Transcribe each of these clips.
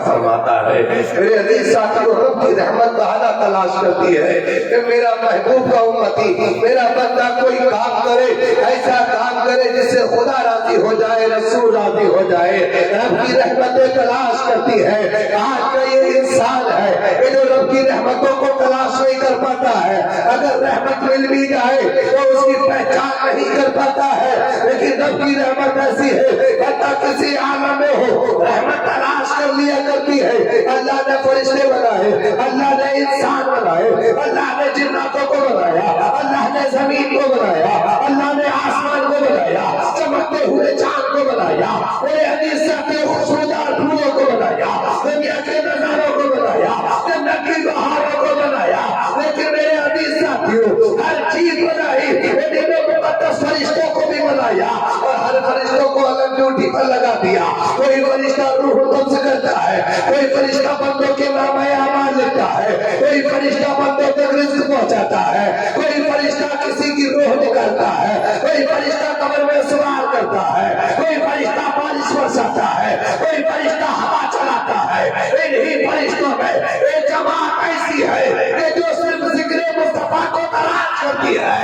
فرماتا ہے۔ میرے عزیز ساتھیو، رب کی رحمت بہانہ تلاش کرتی ہے کہ میرا محبوب کا امتی، میرا بندہ کوئی کام کرے، ایسا کام کرے جس سے خدا راضی ہو جائے، رسول راضی ہو جائے۔ رب کی رحمتیں تلاش کرتی ہے۔ آج کا یہ انسان ہے کہ جو رب کی رحمتوں کو تلاش نہیں کر پاتا ہے، اگر رحمت مل بھی جائے تو اس کی پہچان نہیں کر پاتا ہے۔ لیکن رب کی رحمت ایسی ہے، بندہ کسی عالم میں ہو، رحمت تلاش کر لیا کرتی ہے۔ اللہ نے فرشتے بنائے، اللہ نے انسان بنائے، اللہ نے جناتوں کو بنایا، اللہ نے زمین کو بنایا، اللہ نے آسمان کو بنایا، چمکتے ہوئے چاند کو بنایا، میرے حدیث سے خوشبودار پھولوں کو بنایا، دنیا کے نظاروں کو بنایا، جنت کی بہاروں کو بنایا۔ لیکن میرے حدیث ساتھیوں، ہر چیز بنائی، لیکن مقدس فرشتوں کو بھی بنایا اور ہر فرشتوں کو الگ ڈیوٹی پر لگا دیا۔ کوئی فرشتہ روح القدس کرتا ہے، کوئی فرشتہ بندوں کے نامہ اعمال لکھتا ہے، کوئی فرشتہ بندوں تک رزق پہنچاتا ہے، کوئی فرشتہ کسی کی روح نکالتا ہے، کوئی فرشتہ قبر میں سوار کرتا ہے، کوئی فرشتہ بارش برساتا ہے، کوئی فرشتہ ہوا چلاتا ہے۔ انہی فرشتوں میں ایک جماعت ایسی ہے کہ جو صرف ذکر مصطفیٰ کو تلاش کرتی ہے،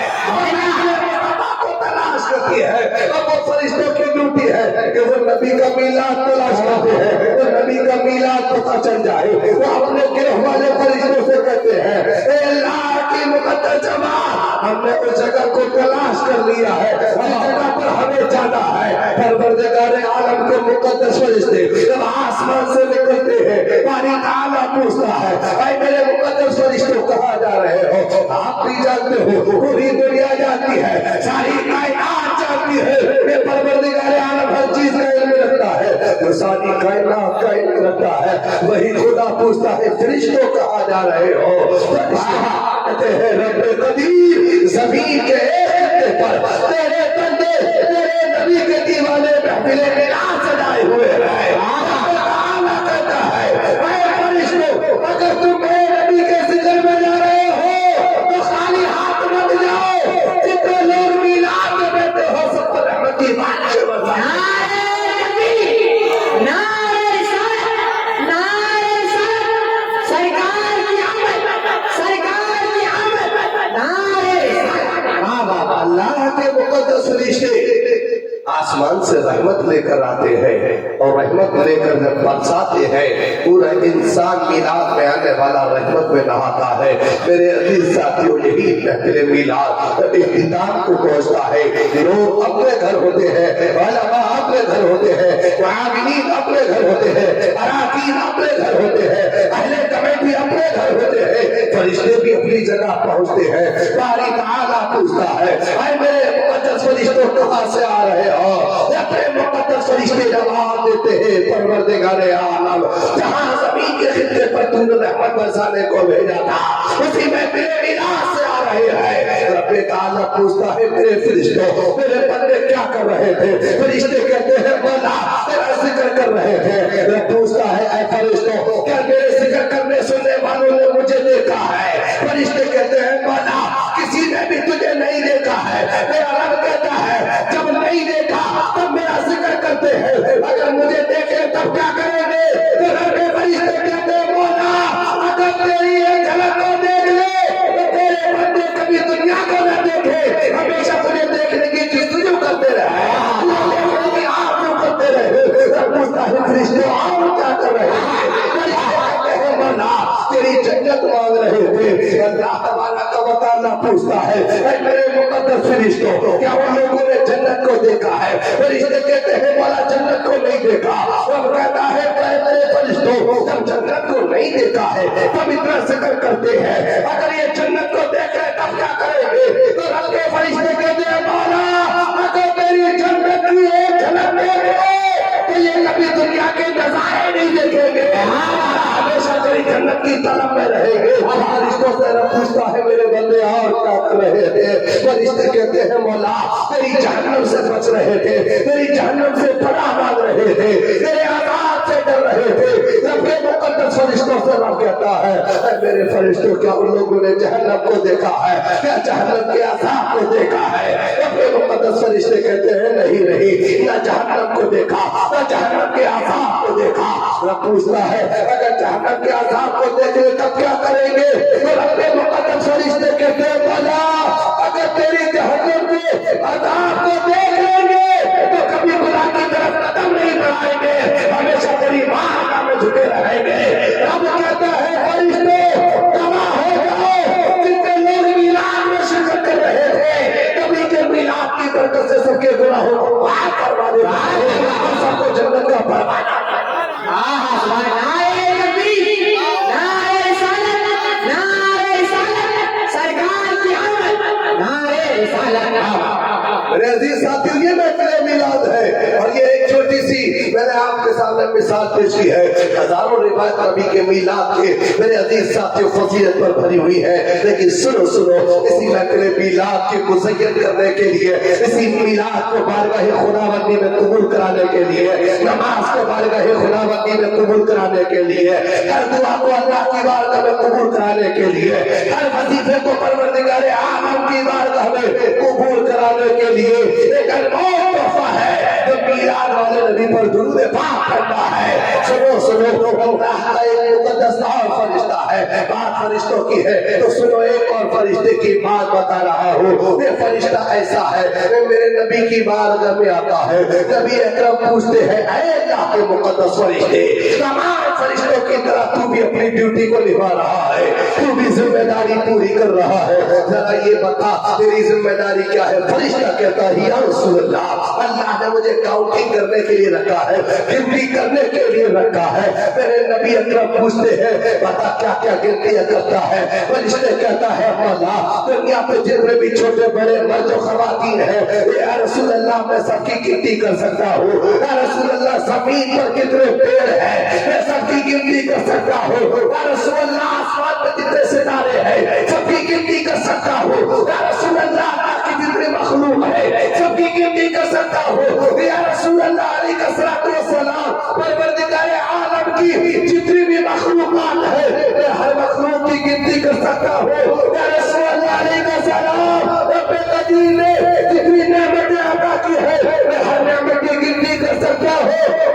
تلاش کرتی ہے۔ اب وہ فرشتوں کی ڈیوٹی ہے کہ وہ نبی کا میلاد تلاش کرتے ہیں، وہ نبی کا میلاد پتہ چل جائے، وہ اپنے گروہ والے فرشتوں سے کہتے ہیں، اے اللہ کی مقدس جماعت، ہم نے اس جگہ کو تلاش کر لیا ہے، اس جگہ پر ہمیں جانا ہے۔ پروردگار عالم کے مقدس فرشتے جب آسمان سے نکلتے ہیں، باری تعالیٰ پوچھتا ہے، اے میرے مقدس فرشتوں کہاں جا رہے ہو؟ آپ بھی جانتے ہو، پوری دنیا جانتی ہے، ساری کائنات جانتی ہے کہ پروردگار عالم ہر چیز کا علم رکھتا ہے، جو ساری کائنات کا علم رکھتا ہے، وہی خدا پوچھتا ہے فرشتوں کہاں جا رہے ہو؟ فرشتے کہتے ہیں رب قدیر، زمین کے ایک خطے پر تیرے بندے تیرے نبی کے دیوانے محفل میلاد سجائے ہوئے ہیں۔ اللہ کہتا ہے اے فرشتوں، اگر تم میرے نبی کے ذکر میں جا رہے ہو تو خالی ہاتھ مت جاؤ، جتنے لوگ میلاد میں بیٹھے ہو سب پر رحمت کی بارش برسائے۔ اللہ کے مقدس فرشتے آسمان سے رحمت لے کر آتے ہیں اور رحمت لے کر جب برساتے ہیں، پورا انسان میلاد میں آنے والا رحمت میں نہاتا ہے۔ میرے عزیز ساتھیوں، یہی محفل میلاد اختتام کو پہنچتا ہے، لوگ اپنے گھر ہوتے ہیں، علماء اپنے گھر ہوتے ہیں، عاملین اپنے گھر ہوتے ہیں، اراکین اپنے گھر ہوتے ہیں، اہل کمیٹی اپنے گھر ہوتے ہیں، فرشتے بھی اپنی جگہ پہنچتے ہیں۔ باری تعالیٰ پوچھتا ہے، اے میرے مقدس فرشتوں کہاں سے آ رہے ہو؟ اپنے مقدس فرشتے جواب دیتے ہیں، پروردگار عالم، جہاں زمین کے خطے پر تو نے رحمت برسانے کو بھیجا تھا، اسی میں میرے میلاد سے آ رہے ہیں۔ رب تعالیٰ پوچھتا ہے میرے فرشتوں، میرے بندے کیا کر رہے تھے؟ فرشتے کہتے ہیں مولا تیرا ذکر کر رہے تھے۔ رب پوچھتا ہے اے فرشتوں، کیا میرے ذکر کرنے سننے والوں نے مجھے دیکھا ہے؟ فرشتے کہتے ہیں مولا کسی نے بھی تجھے نہیں دیکھا ہے۔ میرا رب کہتا ہے جب نہیں دیکھا تب میرا ذکر کرتے ہیں، اگر مجھے دیکھے تب کیا کریں گے؟ تو رب فرشتے کہتے ہیں مولا اگر تیری ایک جھلک کو دیکھ لے تو تیرے بندے کبھی دنیا کو نہ دیکھے، ہمیشہ تجھے دیکھنے کی جستجو کرتے رہے، دیکھنے کی آرزو کرتے رہے۔ رب پوچھتا ہے فرشتے آپ کیا کر رہے ہیں؟ مولا تیری جنت مانگ رہے تھے۔ اللہ تبارک و تعالیٰ پوچھتا ہے اے میرے مقدس فرشتوں، کیا ان لوگوں نے جنت کو دیکھا ہے؟ فرشتے کہتے ہیں مولا جنت کو نہیں دیکھا۔ رب کہتا ہے اے میرے فرشتوں، جب جنت کو نہیں دیکھا ہے تب اتنا ذکر کرتے ہیں، اگر یہ جنت کو دیکھ لے تب کیا کریں گے؟ تو رب کے فرشتے کہتے ہیں مولا اگر تیری جنت کی ایک جھلک دیکھ لے تو یہ کبھی دنیا کے نظارے نہیں دیکھیں گے، ہمیشہ تیری جنت کی طلب میں رہیں گے۔ فرشتوں سے رب پوچھتا ہے میرے بندے اور کیا کر رہے تھے؟ فرشتے کہتے ہیں مولا تیری جہنم سے بچ رہے تھے، تیری جہنم سے پناہ مانگ رہے تھے، تیرے عذاب سے ڈر رہے تھے۔ رب کے مقدس فرشتوں باتوں سے رب کہتا ہے اے میرے فرشتوں کیا ان لوگوں نے جہنم کو دیکھا ہے؟ کیا جہنم کے عذاب کو دیکھا ہے؟ اپنے مقدس فرشتے کہتے ہیں نہیں، نہ جہنم کو دیکھا نہ جہنم کے عذاب کو دیکھا۔ رب پوچھتا ہے اگر جہنم کے عذاب کو دیکھیں تب کیا کریں گے؟ تو اپنے مقدس فرشتے کہتے ہیں بھلا اگر تیری جہنم کے عذاب کو دیکھ لیں گے تو کبھی خدا کی طرف قدم نہیں بڑھائیں گے، ہمیشہ تیری بارگاہ میں جھکے رہیں گے۔ رب کہتا ہے فرشتے گواہ ہو جاؤ، جتنے لوگ میلاد میں شرکت کر رہے تھے کبھی کے میلاد کی برکت سے سب کے گناہوں کو معاف کروا دے اور سب کو جنت کا پروانہ میرے عزیز ساتھیوں یہ محفل میلاد ہے اور یہ ایک چھوٹی سی میں نے آپ کے سامنے مثال پیش کی ہے۔ ہزاروں روایت نبی کے میلاد کے میرے عزیز ساتھیوں فضیلت پر بھری ہوئی ہے، لیکن سنو اسی محفل میلاد کے مزین کرنے کے لیے، اسی میلاد کو بارگاہ خداوندی میں قبول کرانے کے لیے، نماز کو بارگاہ خداوندی میں قبول کرانے کے لیے، ہر دعا کو اللہ کی بارگاہ میں قبول کرانے کے لیے، ہر وظیفے کو پروردگار عالم کی بارگاہ میں قبول کرانے کے لیے ایک انمول تحفہ ہے جو میلاد والے نبی پر درود پاک کرتا ہے۔ سنو اللہ کا ایک مقدس اور فرشتہ ہے، بات فرشتوں کی ہے تو سنو ایک اور فرشتے کی بات بتا رہا ہوں۔ یہ فرشتہ ایسا ہے میرے نبی کی بارگاہ میں آتا ہے، نبی اکرم پوچھتے ہیں اے اللہ کے مقدس فرشتے، تمام فرشتوں کی طرح تو بھی اپنی ڈیوٹی کو نبھا رہا ہے، تو بھی ذمہ داری پوری کر رہا ہے، ذرا یہ بتا تیری ذمہ داری کیا ہے؟ فرشتہ کہتا ہے یا رسول اللہ نے مجھے کاؤنٹنگ کرنے کے لیے رکھا ہے، گنتی کرنے کے لیے رکھا ہے۔ میرے نبی اکرم پوچھتے ہیں بتا کیا کیا گنتی کرتا ہے؟ فرشتے کہتا ہے مولا دنیا پہ جتنے بھی چھوٹے بڑے مرد و خواتین ہیں یا رسول اللہ میں سب کی گنتی کر سکتا ہوں، یا رسول اللہ زمین پر کتنے پیڑ ہیں میں سب کی گنتی کر سکتا ہوں، یا رسول اللہ آسمان میں کتنے ستارے ہیں سب کی گنتی کر سکتا ہوں، یا رسول اللہ کی جتنے مخلوق ہے سب کی گنتی کر سکتا ہوں، یا رسول اللہ علیہ السلام پروردگار عالم کی جتنی بھی مخلوقات ہے میں ہر مخلوق کی گنتی کر سکتا ہوں، یا رسول اللہ علیہ السلام رب قدیر نے جتنی نعمتیں عطا کی ہے میں ہر نعمت کی گنتی کر سکتا ہوں۔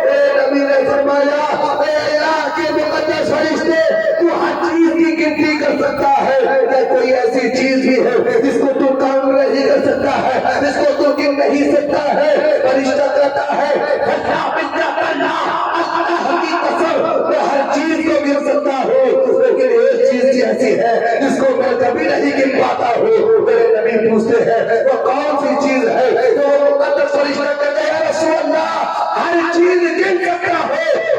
اے نبی نے فرمایا اے اللہ کے مقدس فرشتے تو ہر چیز کی گنتی کر سکتا ہے، کیا کوئی ایسی چیز بھی ہے جس کو تو کاؤنٹ نہیں کر سکتا ہے، جس کو تو گن نہیں سکتا ہے؟ فرشتہ کہتا ہے اللہ کی قسم میں ہر چیز کو گن سکتا ہوں، لیکن ایک چیز ایسی ہے جس کو میں کبھی نہیں گن پاتا ہوں۔ میرے نبی پوچھتے ہیں وہ کون سی چیز ہے؟ تو مقدس فرشتہ کہتے ہیں رسول اللہ ہر چیز گن سکتا ہوں،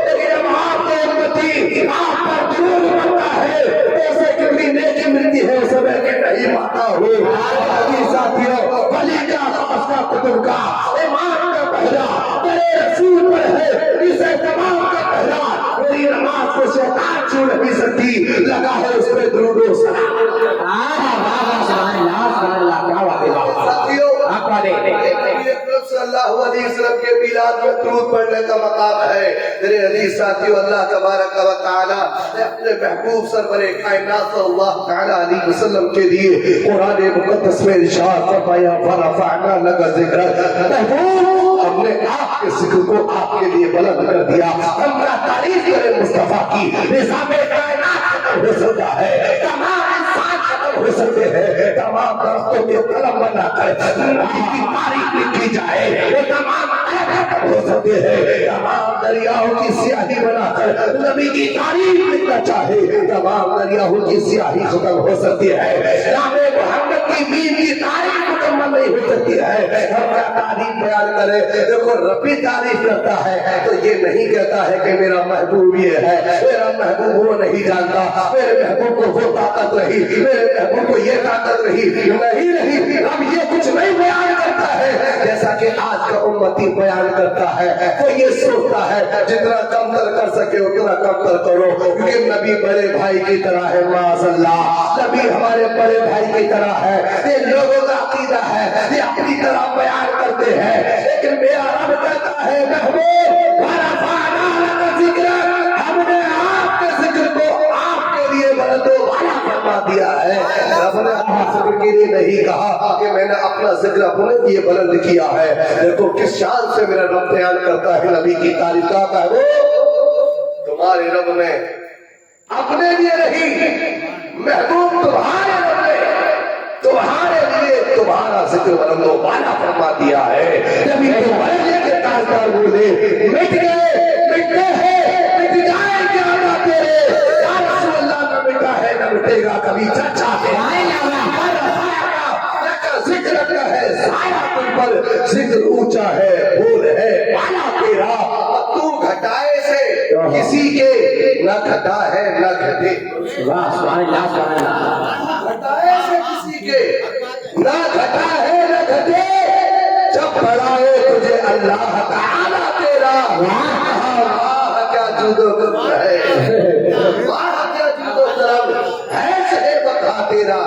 لیکن اب آپ کو امتی آپ پر درود پڑتا ہے ایسے کتنی نیکی ملتی ہے اسے میں کہ نہیں پاتا ہوں۔ آدھی ساتھیوں بلی کا خاص کا قطب کا ایمان کا پہلا تیرے رسول پر ہے، اسے تمام کا پہلا میری نماز کو شیطان چھو نہیں سکتی، لگا ہے اس پہ درود و سلام۔ صلی اللہ علیہ وسلم کے میلاد میں درود پڑھنے کا مقام ہے۔ میرے عزیز ساتھیو اللہ تبارک و تعالی نے اپنے محبوب سرور کائنات صلی اللہ تعالی علیہ وسلم کے لیے قرآن مقدس میں ارشاد فرمایا ورفعنا لک ذکرک، محبوب ہم نے آپ کے ذکر کو آپ کے لیے بلند کر دیا۔ ہمارا تعریف کرے مصطفیٰ کی، نظام کائنات ختم ہو سکتا ہے، تمام انسان ختم ہو سکتے ہیں، تمام درختوں کے قلم بنا کر نبی کی تاریخ لکھی جائے، وہ تمام ختم ہو سکتے ہیں، تمام دریاؤں کی سیاہی بنا کر نبی کی تاریخ لکھنا چاہے، تمام دریاؤں کی سیاہی ختم ہو سکتی ہے، نام محمد کی میم کی تاریخ مکمل نہیں ہو سکتی ہے۔ ہم کیا تعریف بیان کریں؟ دیکھو ربی تعریف کرتا ہے تو یہ نہیں کہتا ہے کہ میرا محبوب یہ ہے، میرا محبوب وہ نہیں جانتا، میرے محبوب کو وہ طاقت رہی، میرے محبوب کو یہ طاقت رہی، نہیں اب یہ کچھ نہیں بیان کرتا ہے جیسا کہ آج کا امتی بیان کرتا ہے۔ وہ یہ سوچتا ہے جتنا کم تر کر سکے اتنا کم تر کرو، کیونکہ نبی بڑے بھائی کی طرح ہے، معاذ اللہ نبی ہمارے بڑے بھائی کی طرح ہے۔ یہ لوگوں کا عقیدہ ہے، یہ اپنی طرح بیان کرتے ہیں، لیکن میرا رب کہتا ہے محبوب ورفعنا لک ذکرک، ہم نے آپ کے ذکر کو دیا ہے. رب نے ذکر کے لیے نہیں کہا کہ میں نے اپنا ذکر اپنے لیے بلند کیا ہے. دیکھو کس شان سے میرا رب بیان کرتا ہے نبی کی تعریف کرتا ہے. تمہارے رب نے اپنے لیے نہیں, محبوب تمہارے رب نے تمہارے لیے تمہارا ذکر بلند و بالا فرما دیا ہے. نبی تمہارے لیے کہ تاجدار بولے مٹ گئے, مٹتے ہیں, مٹ جائے کیا نہ تیرے. یا رسول اللہ نہ مٹا ہے نہ مٹے گا کبھی چچا تیرا. ذکر کا ہے سایہ تم پر, ذکر اونچا ہے, بول ہے بالا تیرا. تو گھٹائے سے کسی کے نہ گھٹا ہے نہ گھٹے. گھٹائے سے کسی کے نہ گھٹا ہے نہ گھٹے. جب بڑھائے تجھے اللہ تعالیٰ تیرا. واہ کیا جود و کرم ہے, واہ کیا جود و کرم ہے. سے بتا تیرا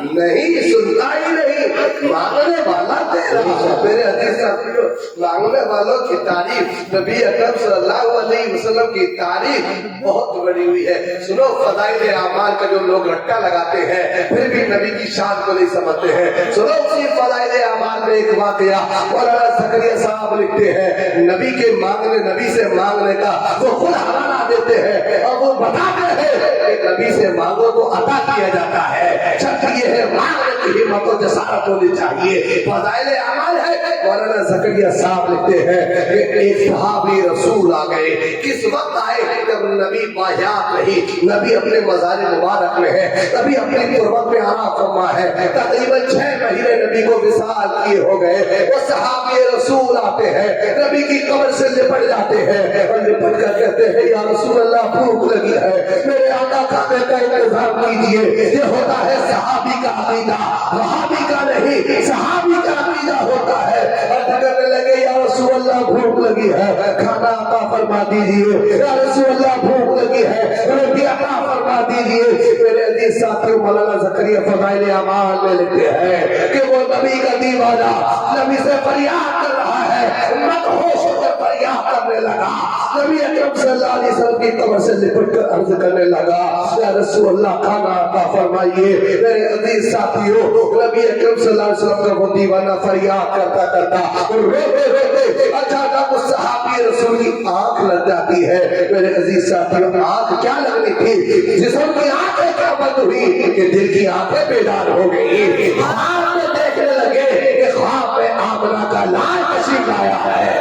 نہیں سنتا ہی نہیں, مانگنے والا تیرا. میرے عزیز ساتھیو, مانگنے والوں کی تعریف نبی اکرم صلی اللہ علیہ وسلم کی تعریف بہت بڑی ہوئی ہے. سنو فضائل اعمال کا جو لوگ رٹا لگاتے ہیں پھر بھی نبی کی شان کو نہیں سمجھتے ہیں. سنو اسی فضائل اعمال میں ایک واقعہ مولانا زکریا صاحب لکھتے ہیں. نبی کے مانگنے, نبی سے مانگنے کا وہ خود حوالہ دیتے ہیں اور وہ بتاتے ہیں کہ نبی سے مانگو تو عطا کیا جاتا ہے. شرط یہ ہے مانگنے کی ہمت و جسارت ہونی چاہیے. فضائل اعمال ہے. مولانا زکریا صاحب لکھتے ہیں کہ ایک صحابی رسول آ گئے. کس وقت آئے جب نبی باحیات نہیں, نبی اپنے مزار مبارک میں ہے, نبی اپنی تربت میں آرام فرما ہے. تقریباً 6 مہینے نبی کو وصال کیے ہو گئے. وہ صحابی رسول آتے ہیں, نبی کی قبر سے لپٹ جاتے ہیں اور لپٹ کر کہتے ہیں یا رسول اللہ بھوک لگی ہے, میرے آقا کھانے کا انتظام کیجیے. یہ ہوتا ہے صحابی کا عقیدہ, وہابی کا نہیں, صحابی کا عقیدہ ہوتا ہے. اور کرنے لگے یا رسول اللہ بھوک لگی ہے, کھانا عطا فرما دیجیے. یا رسول اللہ بھوک لگی ہے, روٹی عطا فرما دیجیے. میرے عزیز ساتھیوں, مولانا زکریا فضائل اعمال میں لکھتے ہیں کہ وہ نبی کا دیوانہ نبی سے فریاد کر رہا ہے, مدہوش ہو کر فریاد کرنے لگا. نبی اکرم صلی اللہ علیہ وسلم کی قبر سے لپٹ کر عرض کرنے لگا یا رسول اللہ کھانا عطا فرمائیے. میرے عزیز ساتھیوں, نبی اکرم صلی اللہ علیہ وسلم کا وہ دیوانہ فریاد کرتا کرتا روتے روتے اچانک اس صحابی رسول کی آنکھ لگ جاتی ہے. میرے عزیز ساتھیوں, آنکھ کیا لگنی تھی, جسم کی آنکھیں کیا بند ہوئی کہ دل کی آنکھیں بیدار ہو گئی. خواب میں دیکھنے لگے کہ خواب میں آمنہ کا لال تشریف لایا ہے,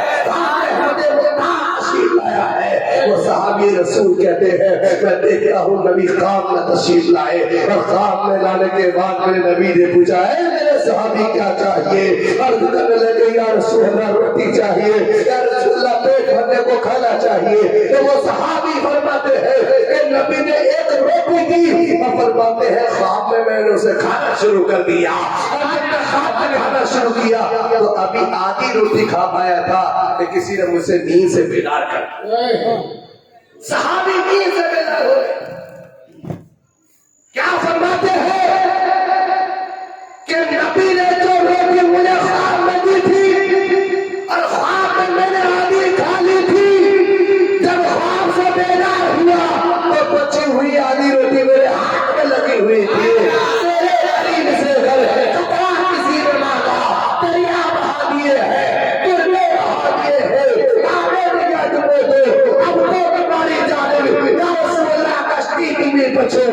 وہ صحابی رسول کہتے ہیں میں دیکھتا ہوں نبی خواب میں تشریف لائے, اور خواب میں لانے کے بعد میرے نبی نے پوچھا ہے میرے صحابی کیا چاہیے. عرض کرنے لگے یا رسول اللہ روٹی چاہیے, یا رسول اللہ پیٹ بھرنے کو کھانا چاہیے. تو وہ صحابی فرماتے ہیں کہ نبی نے ایک روٹی دی اور فرماتے ہیں خواب میں میں نے اسے کھانا شروع کر دیا. خواب میں کھانا شروع کیا تو ابھی آدھی روٹی کھا پایا تھا کہ کسی نے مجھ سے نیند سے بیدار کر. صحابی نیند سے بیدار ہو گئے. کیا فرماتے ہیں